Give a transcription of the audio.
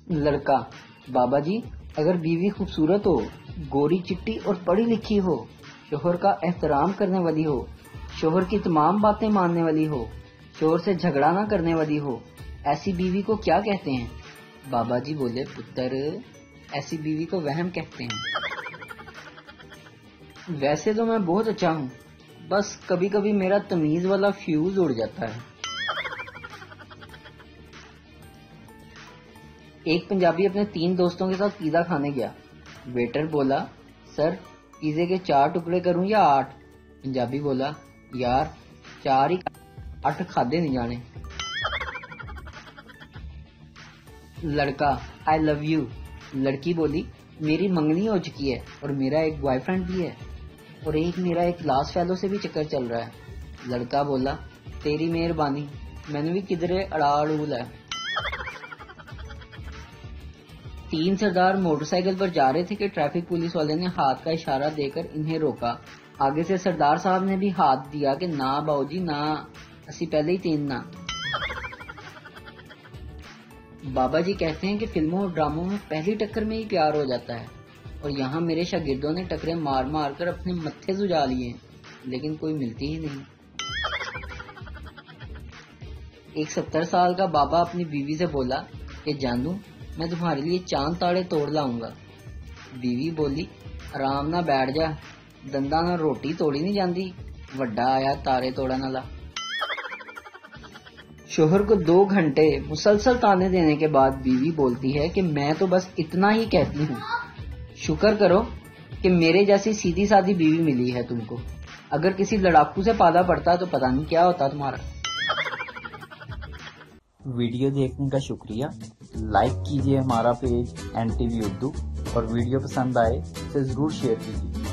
लड़का, बाबा जी अगर बीवी खूबसूरत हो, गोरी चिट्टी और पढ़ी लिखी हो, शोहर का एहतराम करने वाली हो, शोहर की तमाम बातें मानने वाली हो, शोहर से झगड़ा ना करने वाली हो, ऐसी बीवी को क्या कहते हैं? बाबा जी बोले, पुत्र ऐसी बीवी को वहम कहते हैं। वैसे तो मैं बहुत अच्छा हूँ, बस कभी कभी मेरा तमीज वाला फ्यूज उड़ जाता है। एक पंजाबी अपने 3 दोस्तों के साथ पिज़्ज़ा खाने गया। वेटर बोला, सर पिज़्ज़े के 4 टुकड़े करूं या 8? पंजाबी बोला, यार 4 ही 8 खादे नहीं जाने। लड़का, आई लव यू। लड़की बोली, मेरी मंगनी हो चुकी है और मेरा एक बॉयफ्रेंड भी है और मेरा एक क्लास फेलो से भी चक्कर चल रहा है। लड़का बोला, तेरी मेहरबानी, मैंने भी किधरे अड़ाड़ूल है। 3 सरदार मोटरसाइकिल पर जा रहे थे कि ट्रैफिक पुलिस वाले ने हाथ का इशारा देकर इन्हें रोका। आगे से सरदार साहब ने भी हाथ दिया कि ना बाऊजी ना, असी पहले ही 3 ना। बाबा जी कहते हैं कि फिल्मों और ड्रामों में पहली टक्कर में ही प्यार हो जाता है और यहाँ मेरे शागिर्दों ने टक्करें मार मार कर अपने मत्थे सुझा लिए हैं, लेकिन कोई मिलती ही नहीं। एक 70 साल का बाबा अपनी बीवी से बोला कि जानू मैं तुम्हारे लिए चांद ताड़े तोड़ लाऊंगा। बीवी बोली, आराम ना बैठ जा, दंदा ना रोटी तोड़ी नहीं जाती, वड्डा आया तारे तोड़न वाला। शोहर को 2 घंटे मुसलसल ताने देने के बाद बीवी बोलती है कि मैं तो बस इतना ही कहती हूँ, शुक्र करो कि मेरे जैसी सीधी सादी बीवी मिली है तुमको, अगर किसी लड़ाकू से पाला पड़ता तो पता नहीं क्या होता तुम्हारा। वीडियो देखने का शुक्रिया। लाइक कीजिए हमारा पेज NTV उर्दू और वीडियो पसंद आए तो ज़रूर शेयर कीजिए।